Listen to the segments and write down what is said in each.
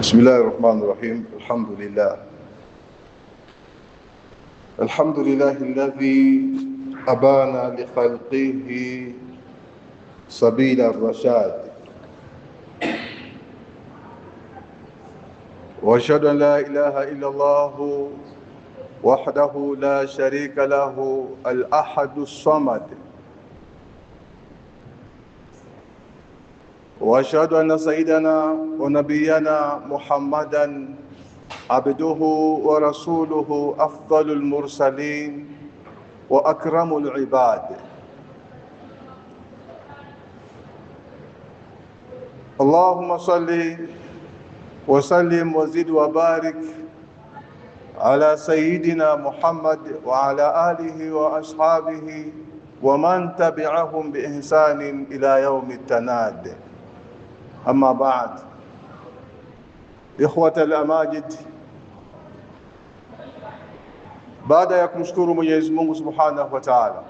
بسم الله الرحمن الرحيم. الحمد لله الذي أبان لخلقه سبيل الرشاد، وأشهد أن لا إله إلا الله وحده لا شريك له الأحد الصمد، وأشهد أن سيدنا ونبينا محمدا عبده ورسوله أفضل المرسلين وأكرم العباد. اللهم صل وسلم وزد وبارك على سيدنا محمد وعلى آله وأصحابه ومن تبعهم بإحسان إلى يوم التناد. أما بعد، إخوة الأماجد، baada ya kumshukuru Mwenyezi Mungu Subhanahu wa Ta'ala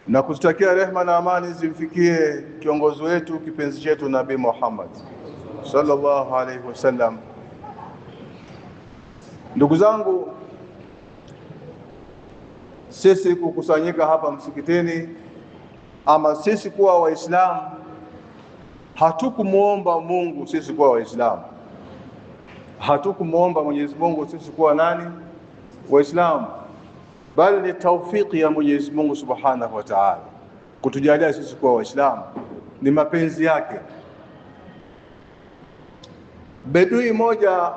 na kutakia rehema na amani zimfikie kiongozi wetu kipenzi chetu Nabii Muhammad sallallahu alaihi wasallam, ndugu zangu, sisi kukusanyika hapa msikitini ama sisi kuwa Waislamu, hatukumuomba Mungu sisi kuwa Waislamu, hatukumuomba Mwenyezi Mungu sisi kuwa nani? Waislamu, bali ni taufiki ya Mwenyezi Mungu Subhanahu wa Ta'ala kutujalia sisi kuwa Waislamu, ni mapenzi yake. Bedui moja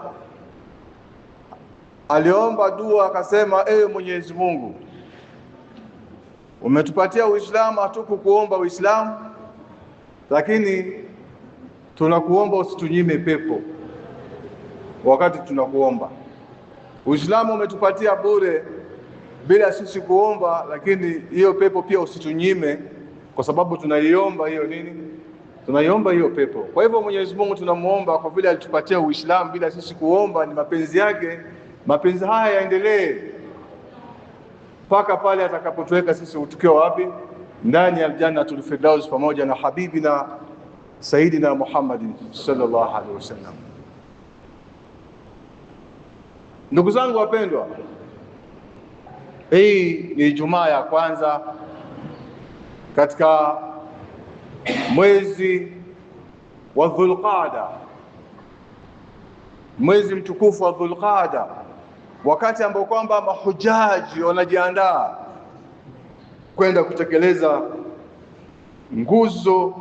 aliomba dua akasema, ewe Mwenyezi Mungu, umetupatia Uislamu, hatukukuomba Uislamu, lakini tunakuomba usitunyime pepo wakati tunakuomba. Uislamu umetupatia bure bila sisi kuomba, lakini hiyo pepo pia usitunyime, kwa sababu tunaiomba hiyo nini? Tunaiomba hiyo pepo. Kwa hivyo Mwenyezi Mungu tunamuomba kwa vile alitupatia Uislamu bila sisi kuomba, ni mapenzi yake. Mapenzi haya yaendelee mpaka pale atakapotuweka sisi tukiwa wapi? Ndani ya Jannatul Firdaus pamoja na habibina Sayyidina Muhammad sallallahu alaihi wasallam. Ndugu zangu wapendwa, hii ni Ijumaa ya kwanza katika mwezi wa Dhulqaada, mwezi mtukufu wa Dhulqaada, wakati ambao kwamba mahujaji wanajiandaa kwenda kutekeleza nguzo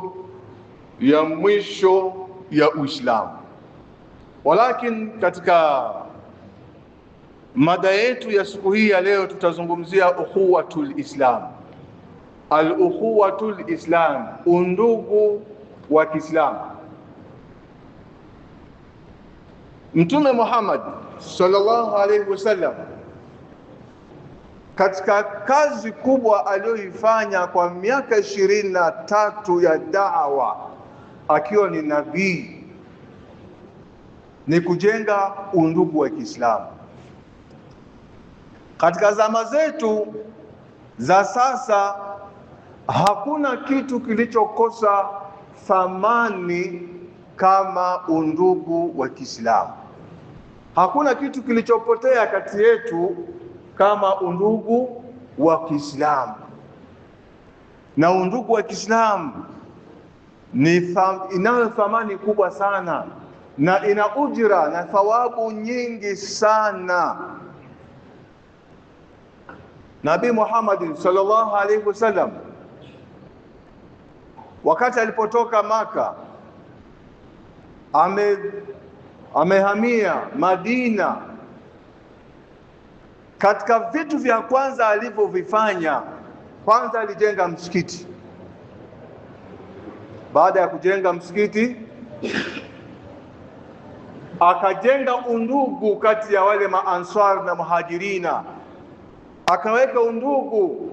ya mwisho ya Uislamu. Walakin katika mada yetu ya siku hii ya leo tutazungumzia ukhuwatul Islam. Al-ukhuwatul Islam, undugu wa Kiislamu. Mtume Muhammad sallallahu alaihi wasallam katika kazi kubwa aliyoifanya kwa miaka 23 ya da'wa akiwa ni nabii ni kujenga undugu wa Kiislamu. Katika zama zetu za sasa hakuna kitu kilichokosa thamani kama undugu wa Kiislamu. Hakuna kitu kilichopotea kati yetu kama undugu wa Kiislamu. Na undugu wa Kiislamu inayo thamani kubwa sana na ina ujira na thawabu nyingi sana. Nabii Muhammad sallallahu alaihi wasallam wakati alipotoka Maka amehamia Madina, katika vitu vya kwanza alivyovifanya, kwanza alijenga msikiti. Baada ya kujenga msikiti, akajenga undugu kati ya wale maansar na muhajirina, akaweka undugu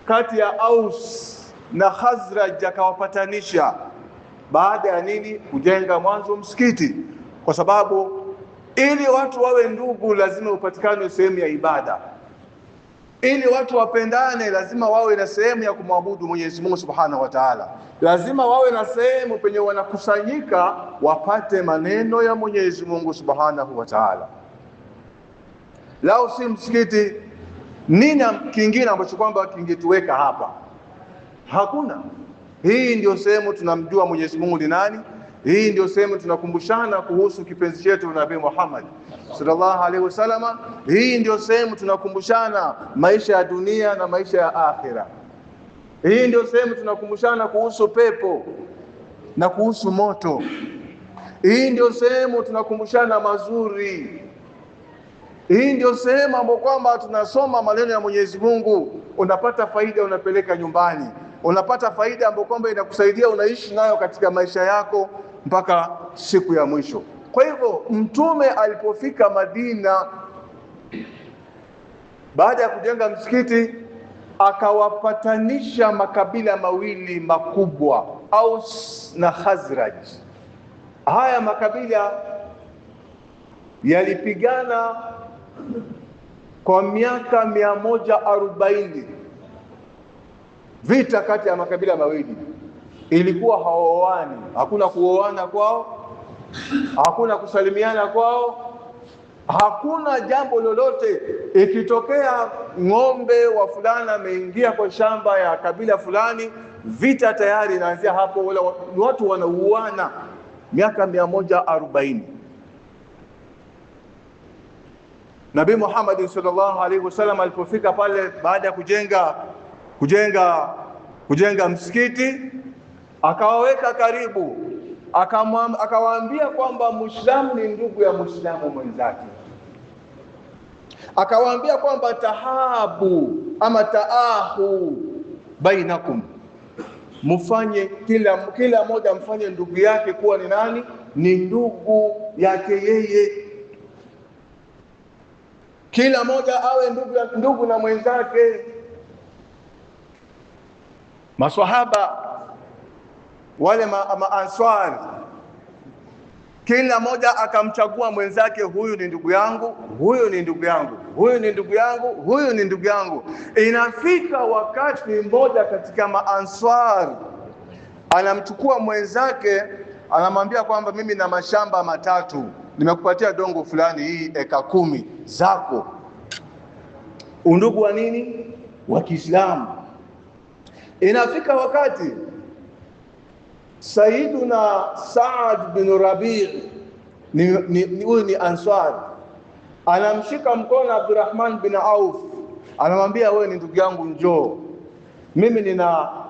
kati ya Aus na Khazraj, akawapatanisha. Baada ya nini? Kujenga mwanzo msikiti, kwa sababu ili watu wawe ndugu lazima upatikane sehemu ya ibada. Ili watu wapendane, lazima wawe na sehemu ya kumwabudu Mwenyezi Mungu Subhanahu wa Ta'ala. Lazima wawe na sehemu penye wanakusanyika wapate maneno ya Mwenyezi Mungu Subhanahu wa Ta'ala. Lao si msikiti, nini kingine ambacho kwamba kingetuweka hapa? Hakuna. Hii ndio sehemu tunamjua Mwenyezi Mungu ni nani. Hii ndio sehemu tunakumbushana kuhusu kipenzi chetu Nabii Muhammad sallallahu alaihi wasallam. Hii ndio sehemu tunakumbushana maisha ya dunia na maisha ya akhira. Hii ndio sehemu tunakumbushana kuhusu pepo na kuhusu moto. Hii ndio sehemu tunakumbushana mazuri. Hii ndio sehemu ambapo kwamba tunasoma maneno ya Mwenyezi Mungu, unapata faida, unapeleka nyumbani, unapata faida ambapo kwamba inakusaidia, unaishi nayo katika maisha yako mpaka siku ya mwisho. Kwa hivyo Mtume alipofika Madina, baada ya kujenga msikiti, akawapatanisha makabila mawili makubwa, Aus na Khazraj. Haya makabila yalipigana kwa miaka 140. Vita kati ya makabila mawili, ilikuwa hawaoani, hakuna kuoana kwao, hakuna kusalimiana kwao, hakuna jambo lolote. Ikitokea ng'ombe wa fulani ameingia kwa shamba ya kabila fulani, vita tayari inaanzia hapo, wala watu wanauana. Miaka 140. Nabii Muhammad sallallahu alaihi wasallam alipofika pale, baada ya kujenga msikiti, akawaweka karibu, akawaambia kwamba Muislamu ni ndugu ya Muislamu mwenzake. Akawaambia kwamba tahabu ama taahu bainakum, mfanye kila mmoja mfanye ndugu yake kuwa ni nani? Ni ndugu yake yeye. Kila mmoja awe ndugu na mwenzake. Maswahaba wale maanswari, kila mmoja akamchagua mwenzake, huyu ni ndugu yangu, huyu ni ndugu yangu, huyu ni ndugu yangu, huyu ni ndugu yangu. Inafika wakati mmoja katika maanswari anamchukua mwenzake, anamwambia kwamba mimi na mashamba 3, nimekupatia dongo fulani, hii eka 10 zako. Undugu wa nini? Wa Kiislamu. Inafika wakati Sayyiduna Saad bin Rabi' huyu ni Ansari, anamshika mkono Abdurrahman bin Auf, anamwambia wewe ni ndugu yangu, njoo, mimi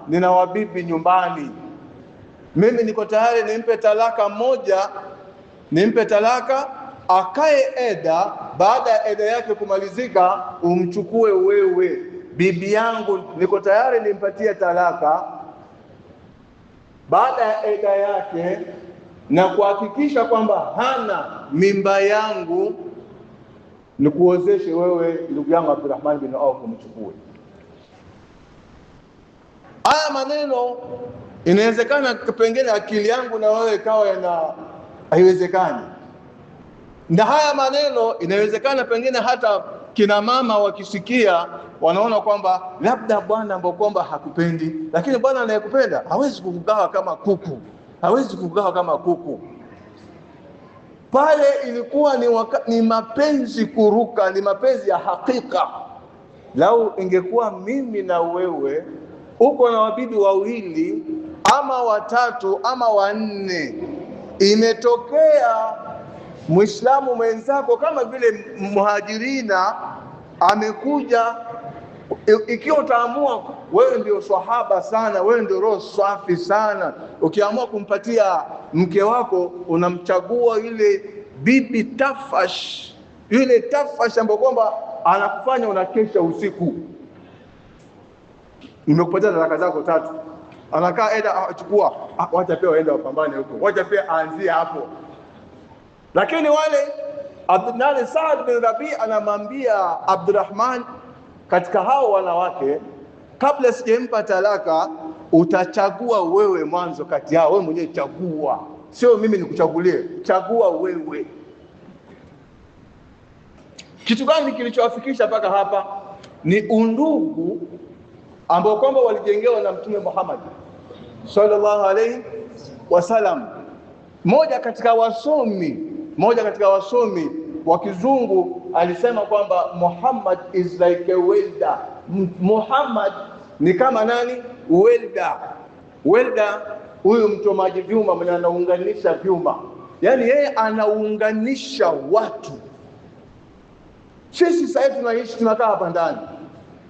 nina wabibi nyumbani, mimi niko tayari nimpe talaka moja, nimpe talaka akae eda, baada ya eda yake kumalizika umchukue wewe. Bibi yangu niko tayari nimpatie talaka baada ya eda yake, na kuhakikisha kwamba hana mimba yangu, nikuozeshe wewe ndugu yangu Abdurrahman bin Auf, umchukue. Haya maneno inawezekana pengine akili yangu na wewe ikawa haiwezekani. Na haya maneno inawezekana pengine hata kina mama wakisikia wanaona kwamba labda bwana ambao kwamba hakupendi, lakini bwana anayekupenda hawezi kukugawa kama kuku, hawezi kukugawa kama kuku. Pale ilikuwa ni mapenzi kuruka, ni mapenzi ya hakika. Lau ingekuwa mimi na wewe uko na wabibi wawili ama 3 ama 4, imetokea Muislamu mwenzako kama vile Muhajirina amekuja, ikiwa utaamua wewe ndio swahaba sana, wewe ndio roho safi sana, ukiamua kumpatia mke wako unamchagua yule bibi tafash, yule tafash ambaye kwamba anakufanya unakesha usiku. Nimekupatia talaka zako 3, anakaa eda, achukua, wacha pia waende wapambane huko, wacha pia aanzie hapo. Lakini wale Saad bin Rabi anamwambia Abdurrahman, katika hao wanawake, kabla sijempa talaka, utachagua wewe mwanzo kati yao, wewe mwenyewe chagua, sio mimi nikuchagulie, chagua wewe. Kitu gani kilichowafikisha mpaka hapa? ni undugu ambao kwamba walijengewa na Mtume Muhammad sallallahu alaihi wasallam. Moja katika wasomi wa kizungu alisema kwamba Muhammad is like a welder. Muhammad ni kama nani? Welder, huyu mchomaji vyuma mwenye anaunganisha vyuma, yani yeye anaunganisha watu. Sisi sasa tunaishi, tunakaa hapa ndani,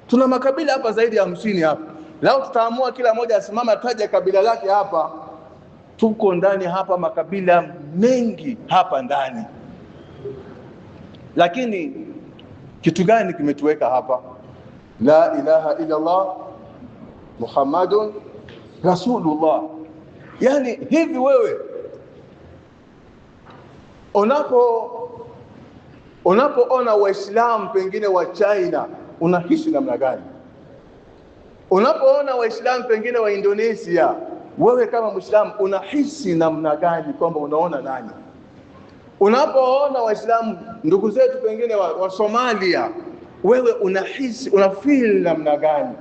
tuna makabila hapa zaidi ya 50 hapa. Lao tutaamua kila moja asimama ataje kabila lake hapa, tuko ndani hapa makabila mengi hapa ndani. Lakini kitu gani kimetuweka hapa? La ilaha illa Allah Muhammadun Rasulullah. Yani hivi wewe unapoona Waislamu pengine wa China unahisi namna gani? Unapoona Waislamu pengine wa Indonesia, wewe kama Muislamu unahisi namna gani? Kwamba unaona nani? Unapoona Waislamu ndugu zetu pengine wa Somalia, wewe unahisi, unafeel namna gani?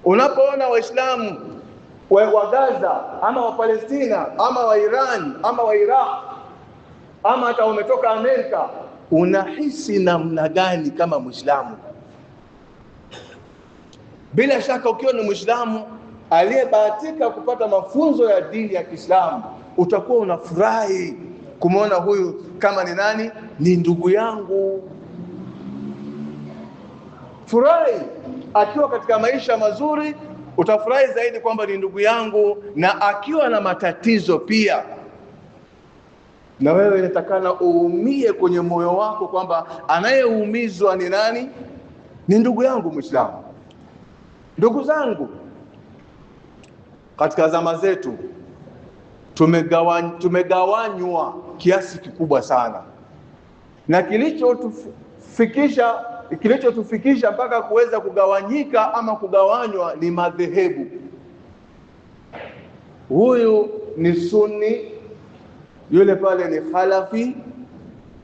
Unapoona Waislamu wa Gaza ama wa Palestina ama wa Iran ama wa Iraq ama hata umetoka Amerika, unahisi namna gani kama Muislamu? Bila shaka ukiwa ni Muislamu aliyebahatika kupata mafunzo ya dini ya Kiislamu, utakuwa unafurahi kumwona huyu kama ni nani? Ni ndugu yangu. Furahi akiwa katika maisha mazuri, utafurahi zaidi kwamba ni ndugu yangu, na akiwa na matatizo pia, na wewe inatakana uumie kwenye moyo wako kwamba anayeumizwa ni nani? Ni ndugu yangu Muislamu. Ndugu zangu, katika zama zetu tumegawanywa kiasi kikubwa sana, na kilichotufikisha mpaka kuweza kugawanyika ama kugawanywa ni madhehebu. Huyu ni Sunni, yule pale ni Khalafi,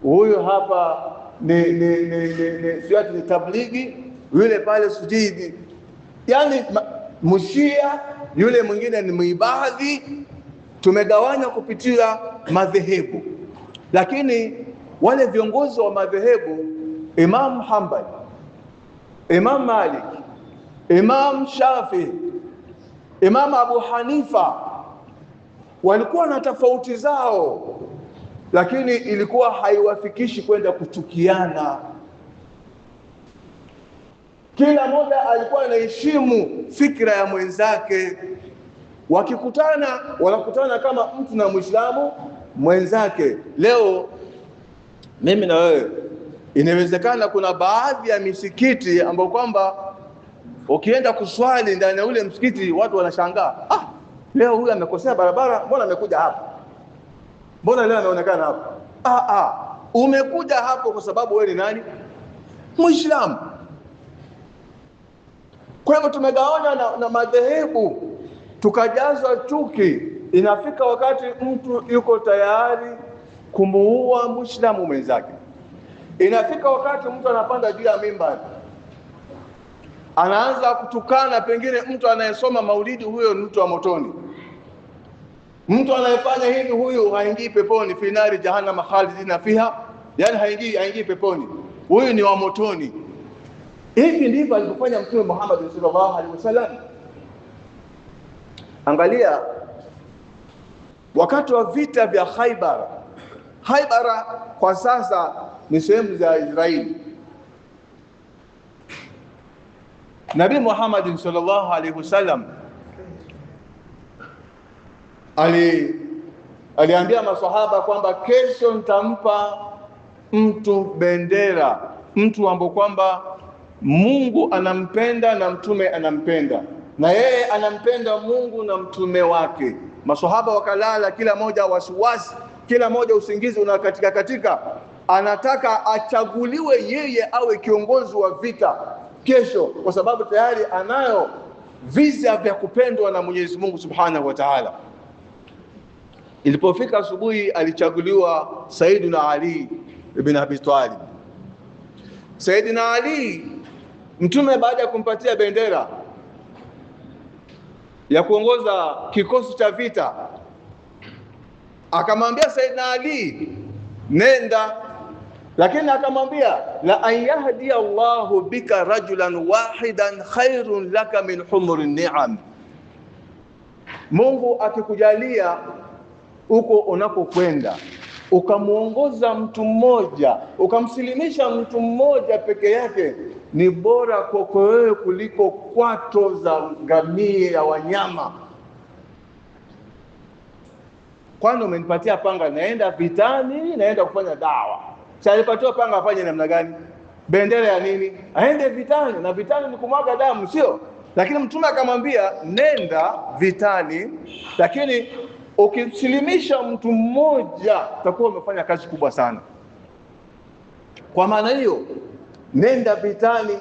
huyu hapa ni Tablighi, yule pale Sujidi, yani Mushia, yule mwingine ni Muibadhi. Tumegawanywa kupitia madhehebu. Lakini wale viongozi wa madhehebu, Imam Hanbali, Imam Malik, Imam Shafi, Imam Abu Hanifa, walikuwa na tofauti zao, lakini ilikuwa haiwafikishi kwenda kuchukiana. Kila mmoja alikuwa anaheshimu fikra ya mwenzake. Wakikutana, wanakutana kama mtu na Muislamu mwenzake. Leo mimi na wewe, inawezekana kuna baadhi ya misikiti ambao kwamba ukienda kuswali ndani ya ule msikiti watu wanashangaa, leo huyu amekosea barabara, mbona amekuja hapa? Mbona leo anaonekana hapa? Umekuja hapo kwa sababu wewe ni nani? Muislamu. Kwa hivyo tumegawana na madhehebu, tukajazwa chuki. Inafika wakati mtu yuko tayari kumuua Muislamu mwenzake. Inafika wakati mtu anapanda juu ya mimbari, anaanza kutukana pengine mtu anayesoma maulidi, huyo ni mtu wa motoni. Mtu anayefanya hivi, huyu haingii peponi, fi nari jahannam khalidina fiha, yani haingii peponi, huyu ni wa motoni. Hivi ndivyo alivyofanya Mtume Muhammad sallallahu alaihi wasallam. Angalia wakati wa vita vya Khaybar. Khaybar kwa sasa ni sehemu za Israeli. Nabii Muhammad sallallahu alaihi wasallam aliambia maswahaba kwamba kesho nitampa mtu bendera, mtu ambaye kwamba Mungu anampenda na mtume anampenda, na yeye anampenda Mungu na mtume wake. Maswahaba wakalala, kila moja wasiwasi, kila moja usingizi unakatika. Anataka achaguliwe yeye awe kiongozi wa vita kesho, kwa sababu tayari anayo visa vya kupendwa na Mwenyezi Mungu Subhanahu wa Ta'ala. Ilipofika asubuhi, alichaguliwa Sayyidina Ali ibn Abi Talib. Sayyidina Ali Mtume baada ya kumpatia bendera ya kuongoza kikosi cha vita, akamwambia Saidina Ali, nenda, lakini akamwambia la an yahdi Allahu bika rajulan wahidan khairun laka min humuri ni'am. Mungu akikujalia uko unakokwenda ukamuongoza mtu mmoja, ukamsilimisha mtu mmoja peke yake, ni bora kwako wewe kuliko kwato za ngamia wanyama. Kwani umenipatia panga, naenda vitani, naenda kufanya dawa. Alipatiwa panga afanye namna gani? Bendera ya nini? Aende vitani, na vitani ni kumwaga damu, sio? Lakini Mtume akamwambia nenda vitani, lakini ukisilimisha mtu mmoja utakuwa umefanya kazi kubwa sana. Kwa maana hiyo nenda vitani,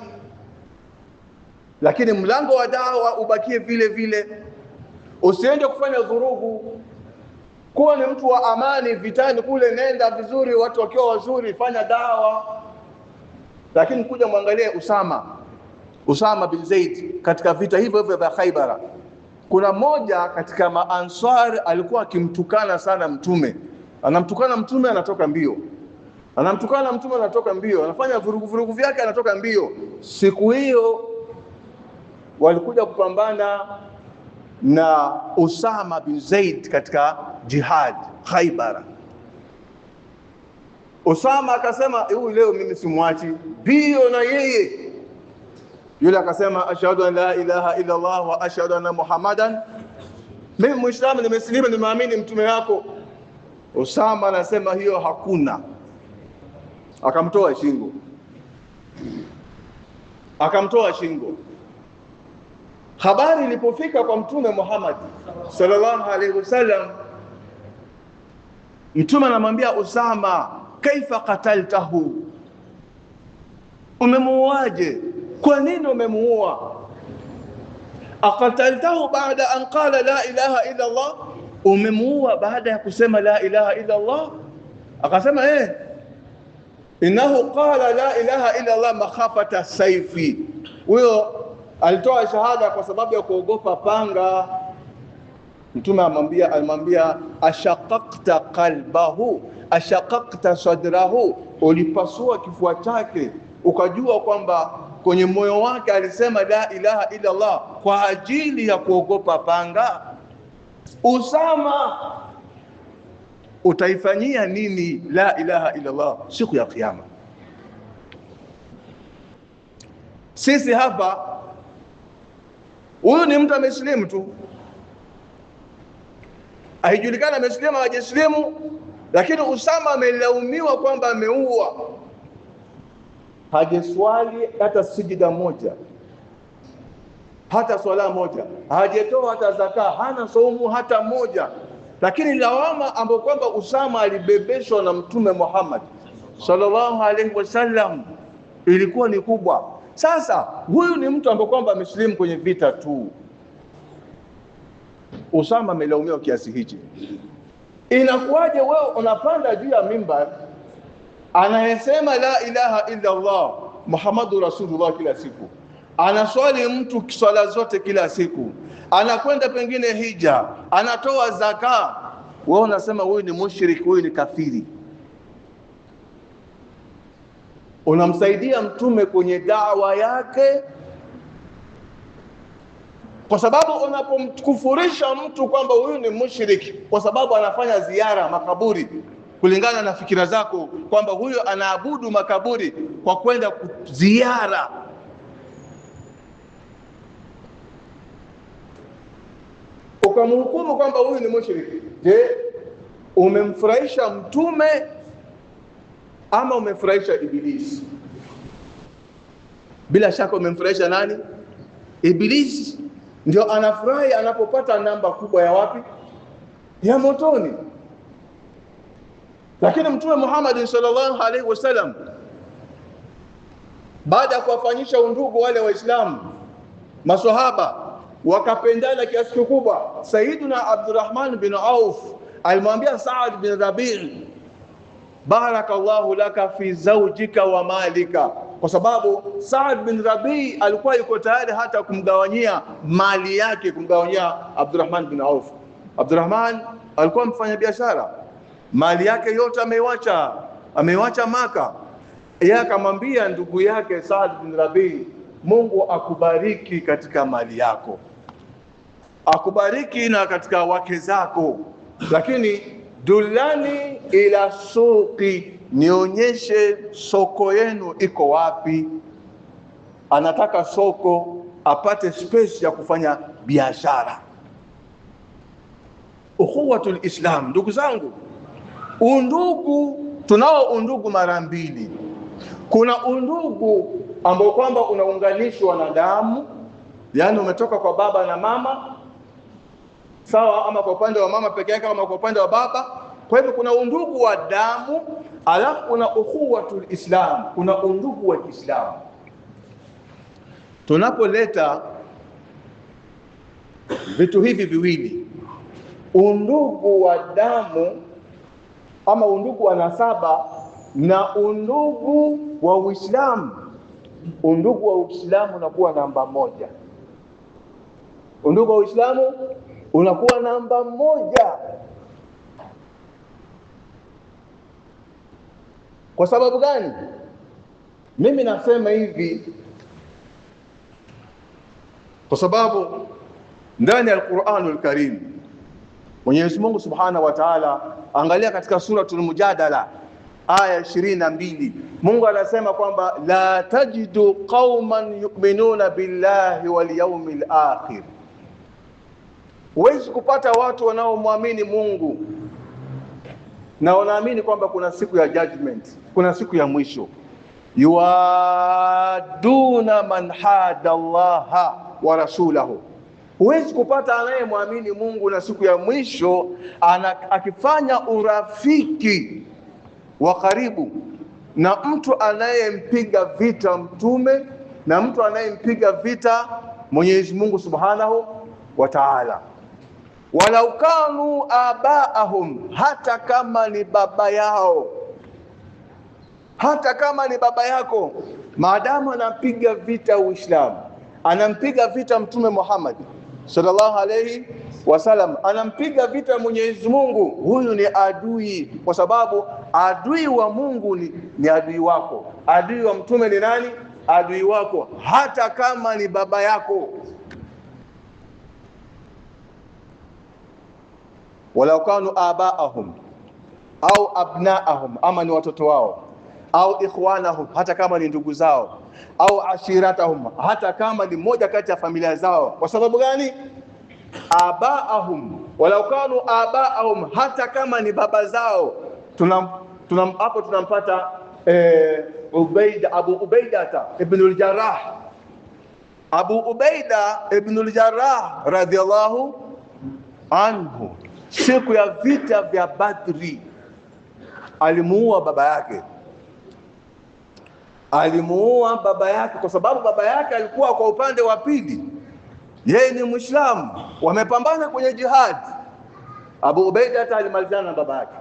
lakini mlango wa dawa ubakie vile vile. Usiende kufanya vurugu. Kuwa ni mtu wa amani vitani kule, nenda vizuri, watu wakiwa wazuri, fanya dawa. Lakini kuja muangalie Usama bin Zaid katika vita hivyo vya Khaibara. Kuna moja katika maansar alikuwa akimtukana sana Mtume. Anamtukana Mtume, anatoka mbio. Anamtukana Mtume, anatoka mbio. Anafanya vurugu vyake, anatoka mbio. Siku hiyo walikuja kupambana na Usama bin Zaid katika jihad Khaibara. Usama akasema, huyu leo mimi simwachi, bio na yeye. Yule akasema, ashhadu an la ilaha illa Allah wa ashhadu anna Muhammadan, mimi Muislamu, nimesilimu, nimeamini mtume wako. Usama anasema hiyo hakuna. Akamtoa shingo. Habari ilipofika kwa Mtume Muhammad sallallahu alaihi wasallam, Mtume anamwambia Usama, kaifa qataltahu, umemuuaje? Kwa nini umemuua? Aqataltahu baada an qala la ilaha illa Allah, umemuua baada ya kusema la ilaha illa Allah? Akasema innahu qala la ilaha illa Allah makhafata saifi. Huyo alitoa shahada kwa sababu ya kuogopa panga. Mtume alimwambia ashaqaqta qalbahu, ashaqaqta sadrahu, ulipasua kifua chake ukajua kwamba kwenye moyo wake alisema la ilaha illa Allah kwa ajili ya kuogopa panga. Usama, utaifanyia nini la ilaha illa Allah siku ya kiyama? Sisi hapa, huyu ni mtu amesilimu tu, haijulikana amesilimu au hajasilimu, lakini Usama amelaumiwa kwamba ameua. Hajaswali hata sijida moja, hata swala moja, hajatoa hata zaka, hana saumu hata moja. Lakini lawama ambayo kwamba Usama alibebeshwa na Mtume Muhammad sallallahu alaihi wasallam ilikuwa ni kubwa. Sasa huyu ni mtu ambaye kwamba amesilimu kwenye vita tu, Usama amelaumiwa kiasi hichi. Inakuwaje wewe unapanda juu ya mimbar anayesema la ilaha illa Allah Muhammadur Rasulullah kila siku, anaswali mtu swala zote kila siku, anakwenda pengine hija, anatoa zaka, wewe unasema huyu ni mushrik, huyu ni kafiri? Unamsaidia mtume kwenye dawa yake, kwa sababu unapomkufurisha mtu kwamba huyu ni mushrik kwa sababu anafanya ziara makaburi, kulingana na fikira zako kwamba huyo anaabudu makaburi kwa kwenda kuziara, ukamhukumu kwamba huyu ni mushriki. Je, umemfurahisha mtume ama umefurahisha Ibilisi? Bila shaka umemfurahisha nani? Ibilisi. Ndio anafurahi anapopata namba kubwa ya wapi? Ya motoni. Lakini Mtume Muhammad sallallahu alaihi wasallam baada ya kuwafanyisha undugu wale Waislamu, maswahaba wakapendana kiasi kikubwa. Sayyiduna Abdurrahman bin Auf alimwambia Saad bin Rabi', barakallahu laka fi zawjika wa malika, kwa sababu Saad bin Rabi alikuwa yuko tayari hata kumgawanyia mali yake, kumgawanyia Abdurrahman bin Auf. Abdurrahman alikuwa mfanya biashara, mali yake yote ameiwacha Maka. Yeye akamwambia ndugu yake Saad bin Rabi, Mungu akubariki katika mali yako, akubariki na katika wake zako, lakini dulani ila suqi, nionyeshe soko yenu iko wapi. Anataka soko apate space ya kufanya biashara. Ukhuwatul Islam, ndugu zangu, undugu, tunao undugu mara mbili. Kuna undugu ambao kwamba unaunganishwa na damu, yani umetoka kwa baba na mama, sawa, ama kwa upande wa mama peke yake ama kwa upande wa baba. Kwa hivyo kuna undugu wa damu, alafu kuna ukhuwatul Islam, kuna undugu wa Kiislamu. Tunapoleta vitu hivi viwili, undugu wa damu ama undugu wa nasaba na undugu wa Uislamu, undugu wa Uislamu unakuwa namba moja. Undugu wa Uislamu unakuwa namba moja. Kwa sababu gani? Mimi nasema hivi kwa sababu ndani ya Al-Qur'anul Karim Mwenyezi Mungu Subhanahu wa Ta'ala, angalia katika suratul Mujadala aya 22, Mungu anasema kwamba la tajidu qauman yu'minuna billahi wal yawmil akhir. Huwezi kupata watu wanaomwamini Mungu na wanaamini kwamba kuna siku ya judgment, kuna siku ya mwisho. Yuaduna man hada Allaha wa rasulahu. Huwezi kupata anayemwamini Mungu na siku ya mwisho akifanya urafiki wa karibu na mtu anayempiga vita mtume na mtu anayempiga vita Mwenyezi Mungu Subhanahu wa Ta'ala. Walau kanu abaahum, hata kama ni baba yao, hata kama ni baba yako, maadamu anampiga vita Uislamu, anampiga vita Mtume Muhammad sallallahu alayhi wasallam, anampiga vita Mwenyezi Mungu, huyu ni adui. Kwa sababu adui wa Mungu ni adui wako, adui wa Mtume ni nani? Adui wako, hata kama ni baba yako. Walau kanu abaahum au abnaahum, ama ni watoto wao, au ikhwanahum, hata kama ni ndugu zao, au ashiratahum, hata kama ni moja kati ya familia zao. Kwa sababu gani? Abaahum, walau kanu abaahum, hata kama ni baba zao. Hapo tunampata Abu Ubaida ibn al-Jarrah. Abu Ubaida ibn al-Jarrah radhiyallahu anhu, siku ya vita vya Badri alimuua baba yake. Alimuua baba yake kwa sababu baba yake alikuwa kwa upande wa pili, yeye ni Muislamu, wamepambana kwenye jihad. Abu Ubaida alimalizana na baba yake.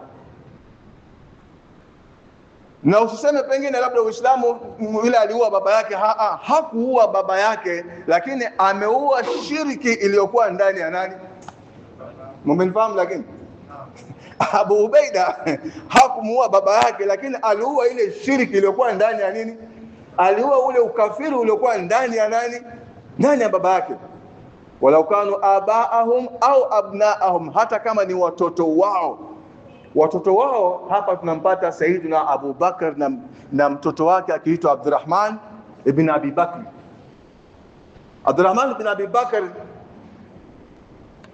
Na usiseme pengine labda Uislamu yule aliua baba yake. Hakuua baba yake, lakini ameua shiriki iliyokuwa ndani ya nani? Mumenifahamu? Lakini Abu Ubaida hakumuua baba yake, lakini aliua ile shiriki iliyokuwa ndani ya nini? Aliua ule ukafiri uliokuwa ndani ya nani? Ndani ya baba yake. Walau kanu abaahum au abnaahum, hata kama ni watoto wao. Watoto wao hapa tunampata Sayyidina Abu Bakar na mtoto wake akiitwa Abdurrahman ibn Abi Bakr. Abdurrahman ibn Abi Bakr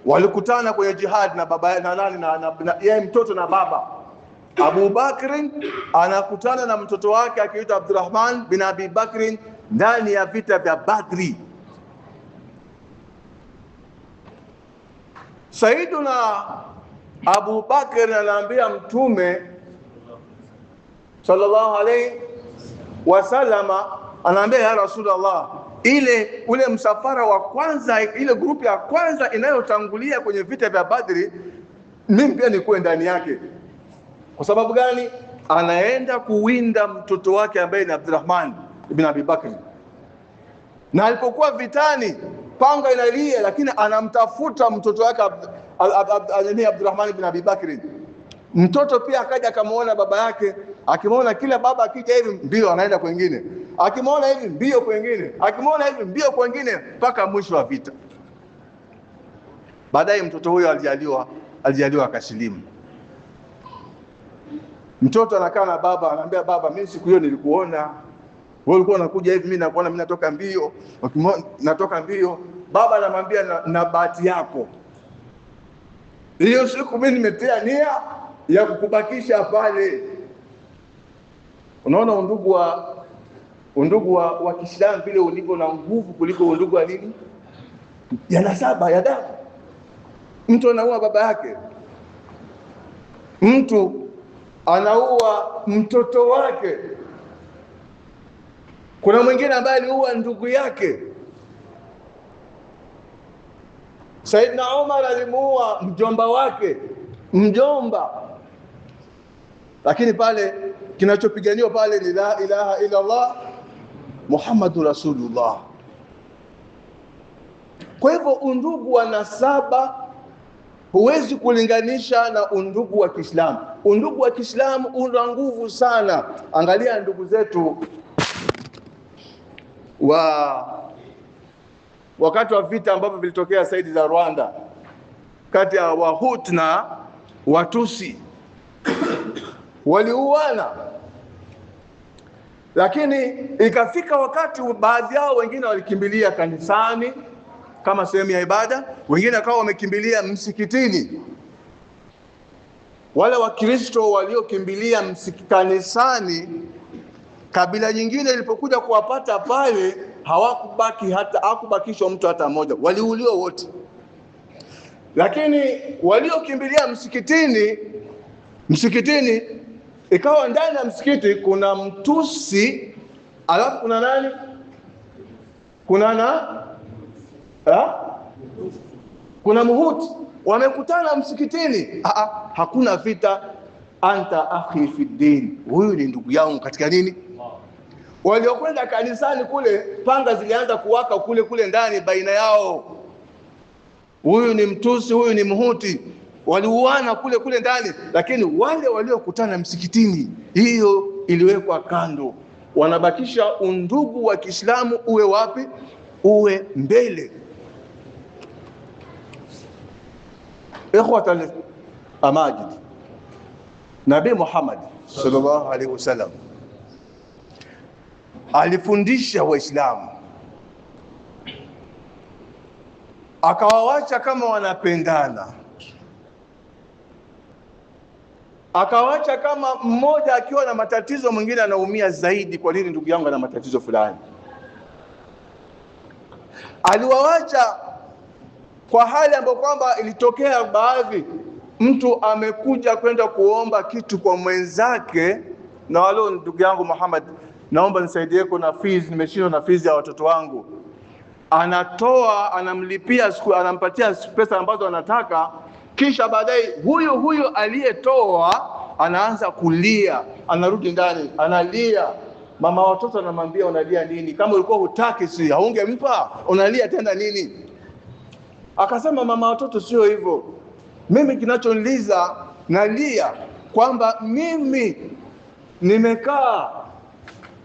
walikutana kwenye jihad na baba na nani na yeye mtoto na baba. Abu Bakr anakutana na mtoto wake akiitwa Abdurrahman bin Abi Bakr ndani ya vita vya Badri. Sayyiduna Abu Bakr anaambia Mtume sallallahu alayhi wasallama, anaambia ya Rasulullah, ule msafara wa kwanza, ile grupu ya kwanza inayotangulia kwenye vita vya Badri, mimi pia nikuwe ndani yake. Kwa sababu gani? Anaenda kuwinda mtoto wake ambaye ni Abdurrahman. ibn Abi Bakr, na alipokuwa vitani panga inalia, lakini anamtafuta mtoto wake Abdurrahman ibn Abi Bakr. Mtoto pia akaja akamuona baba yake, akimuona kila baba akija hivi mbio anaenda kwingine, akimuona hivi mbio kwingine, akimuona hivi mbio kwingine, mpaka mwisho wa vita. Baadaye mtoto huyo alijaliwa akasilimu. Mtoto anakaa na baba, anamwambia baba, mimi siku hiyo nilikuona wewe ulikuwa unakuja hivi, mimi nakuona mimi natoka mbio, natoka mbio. Baba anamwambia na bahati yako, hiyo siku mimi nimetia nia ya kukubakisha pale. Unaona undugu wa Kiislamu vile ulivyo na nguvu kuliko undugu wa nini, ya nasaba ya damu. Mtu anaua baba yake, mtu anaua mtoto wake. Kuna mwingine ambaye aliua ndugu yake. Saidna Umar alimuua mjomba wake, mjomba. Lakini pale kinachopiganiwa pale ni la ilaha illa Allah Muhammadur Rasulullah. Kwa hivyo undugu wa nasaba huwezi kulinganisha na undugu wa Kiislamu. Undugu wa Kiislamu una nguvu sana. Angalia ndugu zetu wakati wa vita ambavyo vilitokea saidi za Rwanda kati ya Wahutu na Watusi, waliuana, lakini ikafika wakati baadhi yao wengine walikimbilia kanisani kama sehemu ya ibada, wengine akawa wamekimbilia msikitini. Wale Wakristo waliokimbilia kanisani, kabila nyingine ilipokuja kuwapata pale, hakubakishwa mtu hata mmoja, waliuliwa wote. Lakini waliokimbilia msikitini, ikawa ndani ya msikiti kuna Mtusi, alafu kuna nani? Kuna Mhutu. Wamekutana msikitini. Hakuna vita. Anta akhi fi din, huyu ni ndugu yangu katika nini. Waliokwenda kanisani kule, panga zilianza kuwaka kule ndani baina yao. Huyu ni Mtusi, huyu ni Mhuti, waliuana kule ndani. Lakini wale waliokutana msikitini, hiyo iliwekwa kando. Wanabakisha undugu wa Kiislamu uwe wapi? Uwe mbele. Ikhwatal amajid, Nabii Muhammad sallallahu alaihi wasallam alifundisha Waislamu, akawawacha kama wanapendana, akawacha kama mmoja akiwa na matatizo mwingine anaumia zaidi. Kwa nini ndugu yangu ana matatizo fulani? Aliwawacha kwa hali ambayo kwamba ilitokea baadhi, mtu amekuja kwenda kuomba kitu kwa mwenzake, na walo ndugu yangu Muhammad, naomba nisaidie na fees, nimeshindwa na fees ya watoto wangu. Anatoa, anamlipia, anampatia pesa ambazo anataka, kisha baadaye huyo aliyetoa anaanza kulia, anarudi ndani analia. Mama watoto anamwambia, unalia nini? Kama ulikuwa hutaki si haungempa, unalia tena nini? Akasema, mama watoto, sio hivyo. Mimi kinachoniliza, nalia kwamba mimi nimekaa,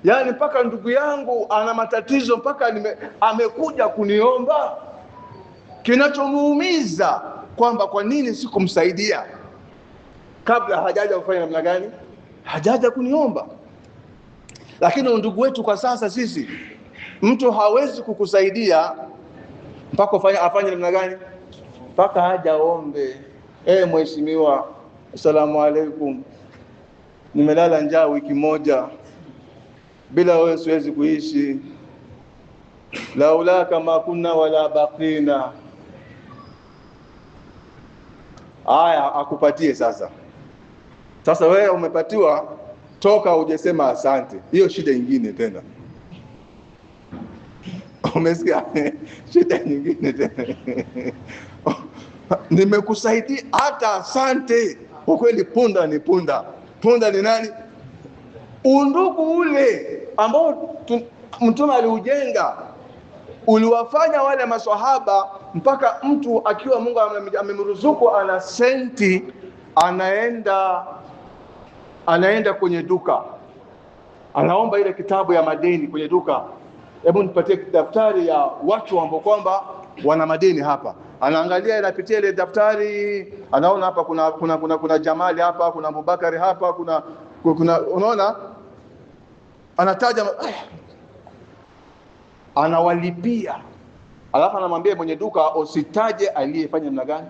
yani mpaka ndugu yangu ana matatizo, mpaka amekuja kuniomba. Kinachomuumiza kwamba kwa nini sikumsaidia kabla hajaja kufanya namna gani, hajaja kuniomba. Lakini ndugu wetu kwa sasa sisi, mtu hawezi kukusaidia mpaka afanye namna gani, mpaka hajaombe. Mheshimiwa, asalamu alaikum, nimelala njaa wiki moja, bila wewe siwezi kuishi, laula kama kunna wala baqina. Aya, akupatie sasa. Sasa wewe umepatiwa, toka ujesema asante, hiyo shida nyingine tena. Umesikia? Shida nyingine tena. Nimekusaidia hata asante. Ukweli punda ni punda. Punda ni nani? Undugu ule ambao Mtume aliujenga uliwafanya wale maswahaba mpaka mtu akiwa Mungu amemruzuku ana senti, anaenda kwenye duka, anaomba ile kitabu ya madeni kwenye duka, hebu nipatie daftari ya watu ambao kwamba wana madeni hapa. Anaangalia, inapitia ile daftari, anaona hapa kuna Jamali hapa, kuna Abubakari hapa, kuna unaona, anataja, anawalipia. Alafu anamwambia mwenye duka usitaje aliyefanya namna gani.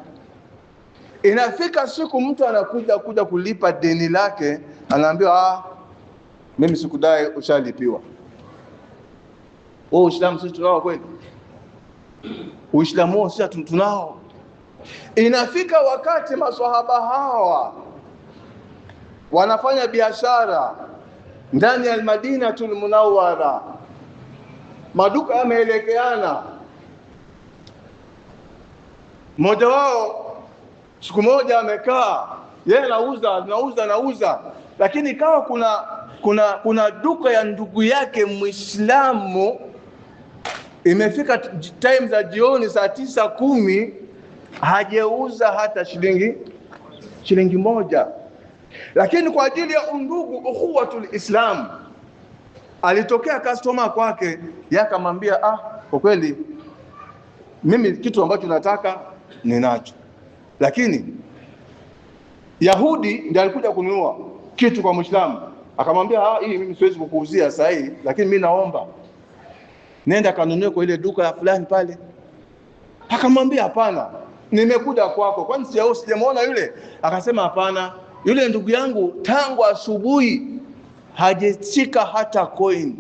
Inafika siku mtu anakuja kulipa deni lake, anaambiwa mimi sikudai, ushalipiwa. Uislamu sisi tunao kweli? Uislamu sisi tunao? Inafika wakati maswahaba hawa wanafanya biashara ndani ya Madinatul Munawwara, maduka yameelekeana. Mmoja wao siku moja amekaa, yeye anauza, lakini ikawa kuna duka ya ndugu yake Muislamu, imefika time za jioni saa 9 10, hajeuza hata shilingi moja. Lakini kwa ajili ya undugu, ukhuwatul Islam, alitokea customer kwake, yakamwambia kwa kweli mimi kitu ambacho nataka ninacho. Lakini Yahudi ndiye alikuja kununua kitu kwa Muislamu, akamwambia hii mimi siwezi kukuuzia sasa hivi, lakini mimi naomba nenda kanunue kwa ile duka ya fulani pale. Akamwambia hapana, nimekuja kwako, kwani sijamuona yule? Akasema hapana, yule ndugu yangu tangu asubuhi hajashika hata coin.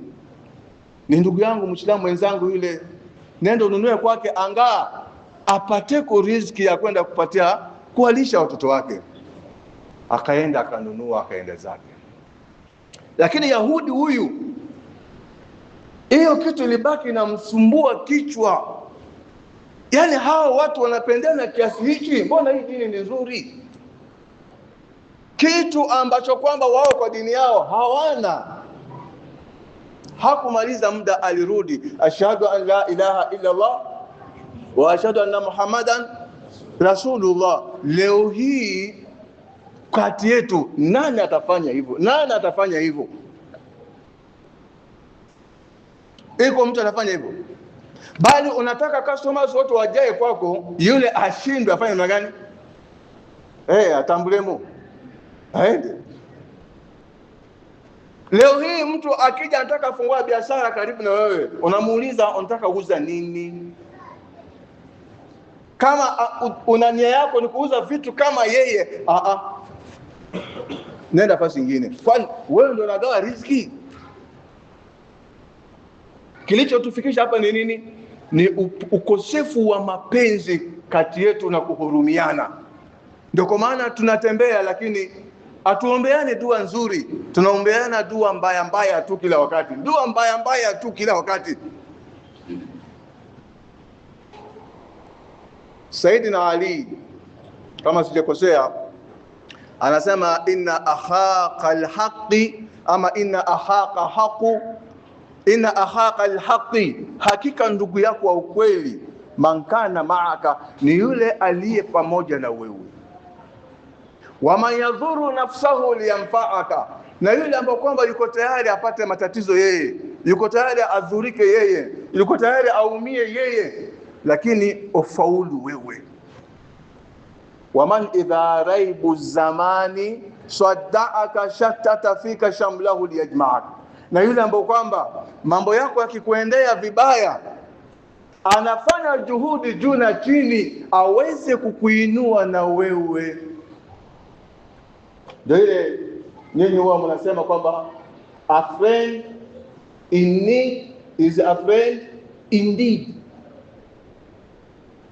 Ni ndugu yangu Muislamu mwenzangu yule, nenda ununue kwake, angaa apate riziki ya kwenda kuwalisha watoto wake. Akaenda akanunua, akaenda zake. Lakini Yahudi huyu, hiyo kitu ilibaki na msumbua kichwa. Yaani hao watu wanapendana kiasi hichi, mbona hii dini ni nzuri? Kitu ambacho kwamba wao kwa dini yao hawana. Hakumaliza muda alirudi, ashhadu an la ilaha illa Allah wa ashhadu anna Muhammadan Rasulullah. Leo hii kati yetu nani atafanya hivyo? Nani atafanya hivyo? Iko mtu anafanya hivyo? Bali unataka customers wote wajae kwako, yule ashindwe afanye namna gani? Atambulemo aende. Leo hii mtu akija anataka kufungua biashara karibu na wewe, unamuuliza unataka kuuza nini? Kama una nia yako ni kuuza vitu kama yeye, nenda nafasi nyingine. Kwani wewe ndio unagawa riziki? Kilichotufikisha hapa ni nini? Ni ukosefu wa mapenzi kati yetu na kuhurumiana. Ndio kwa maana tunatembea, lakini atuombeane dua nzuri, tunaombeana dua mbaya tu kila wakati, dua mbaya tu kila wakati. Saidina Ali, kama sijakosea, anasema inna akhaka alhaqi, ama inna akhaka haqu, inna akhaka alhaqi, hakika ndugu yako wa ukweli, mankana maaka, ni yule aliye pamoja na wewe. Waman yadhuru nafsahu liyanfa'aka, na yule ambaye kwamba yuko tayari apate matatizo yeye, yuko tayari adhurike yeye, yuko tayari aumie yeye, lakini ufaulu wewe. Waman idha raibu zamani sadda'aka shattata fika shamlahu liyajma'ak, na yule ambaye kwamba mambo yako yakikuendea vibaya, anafanya juhudi juu na chini aweze kukuinua na wewe. Ndio ile nyinyi huwa mnasema kwamba a friend in need is a friend indeed.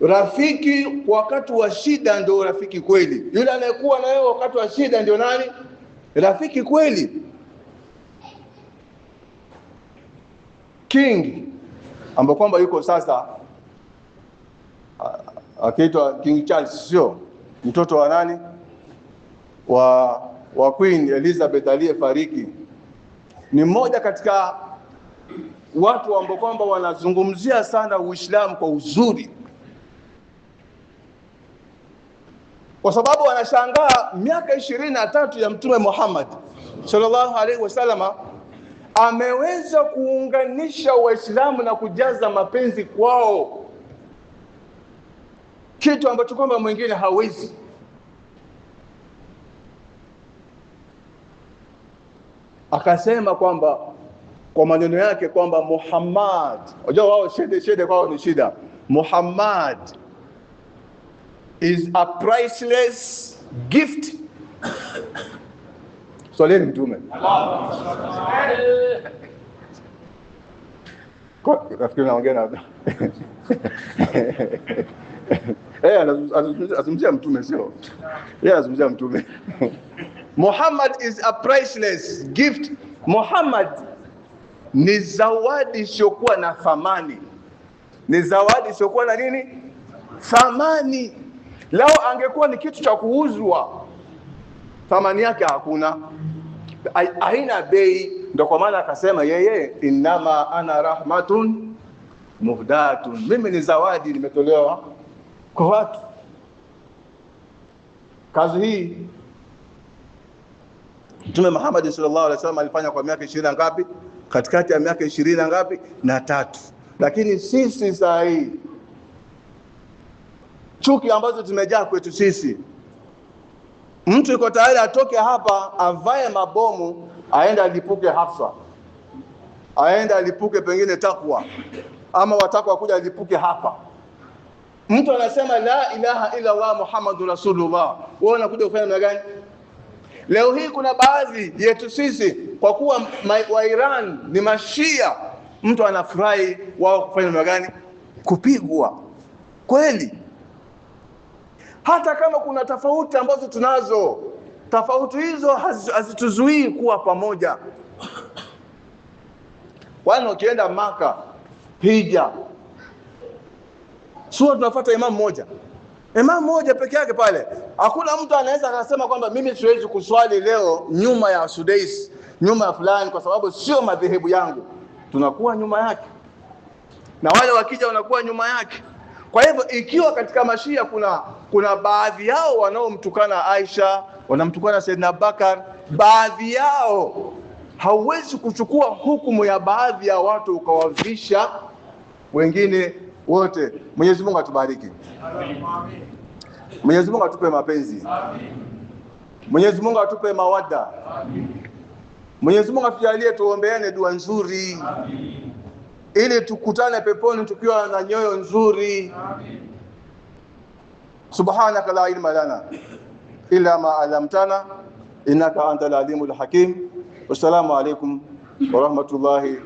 Rafiki wakati wa shida ndio rafiki kweli. Yule anayekuwa na wewe wakati wa shida ndio nani? Rafiki kweli. King ambaye kwamba yuko sasa akiitwa King Charles, sio mtoto wa nani? wa Queen Elizabeth aliyefariki. ni mmoja katika watu ambao kwamba wanazungumzia sana Uislamu kwa uzuri, kwa sababu wanashangaa miaka 23 ya Mtume Muhammad sallallahu alaihi wasallam ameweza kuunganisha Waislamu na kujaza mapenzi kwao, kitu ambacho kwamba mwingine hawezi. Akasema kwamba kwa maneno yake kwamba Muhammad, unajua wao shede kwao ni shida, Muhammad is a priceless gift. Swaleni Mtume. Nafikiri naongea na anazungumzia Mtume, sio yeye anazungumzia Mtume. Muhammad is a priceless gift. Muhammad ni zawadi isiyokuwa na thamani. Ni zawadi isiyokuwa na nini? Thamani. Lao angekuwa ni kitu cha kuuzwa, thamani yake hakuna, haina bei. Ndio kwa maana akasema yeye, inama ana rahmatun muhdatun, mimi ni zawadi nimetolewa kwa watu. Kazi hii Mtume Muhammad sallallahu alaihi wasallam alifanya kwa miaka 20 ngapi? Katikati ya miaka 20 ngapi? na 3. Lakini sisi saa hii chuki ambazo zimejaa kwetu sisi, mtu yuko tayari atoke hapa avae mabomu aende alipuke Hafsa, aende alipuke pengine Takwa, ama watakwa kuja alipuke hapa. Mtu anasema la ilaha illa Allah Muhammadur Rasulullah, wewe unakuja kufanya namna gani? Leo hii kuna baadhi yetu sisi, kwa kuwa wa Iran ni mashia, mtu anafurahi wao kufanya namna gani? Kupigwa. Kweli hata kama kuna tofauti ambazo tunazo, tofauti hizo hazituzuii kuwa pamoja. Wana ukienda Maka hija, sio tunafuata imam mmoja peke yake pale. Hakuna mtu anaweza akasema kwamba mimi siwezi kuswali leo nyuma ya Sudais, nyuma ya fulani, kwa sababu sio madhehebu yangu. Tunakuwa nyuma yake, na wale wakija wanakuwa nyuma yake. Kwa hivyo ikiwa katika mashia kuna baadhi yao wanaomtukana Aisha, wanamtukana Saidina Abubakar, baadhi yao, hauwezi kuchukua hukumu ya baadhi ya watu ukawavisha wengine wote. Mwenyezi Mungu atubariki. Amen. Mwenyezi Mungu atupe mapenzi. Amen. Mwenyezi Mungu atupe mawadda. Amen. Mwenyezi Mungu atujalie tuombeane dua nzuri. Amen. Ili tukutane peponi tukiwa na nyoyo nzuri. Amen. Subhanaka la ilma lana illa ma 'allamtana innaka antal alimul hakim. Wassalamu alaykum wa rahmatullahi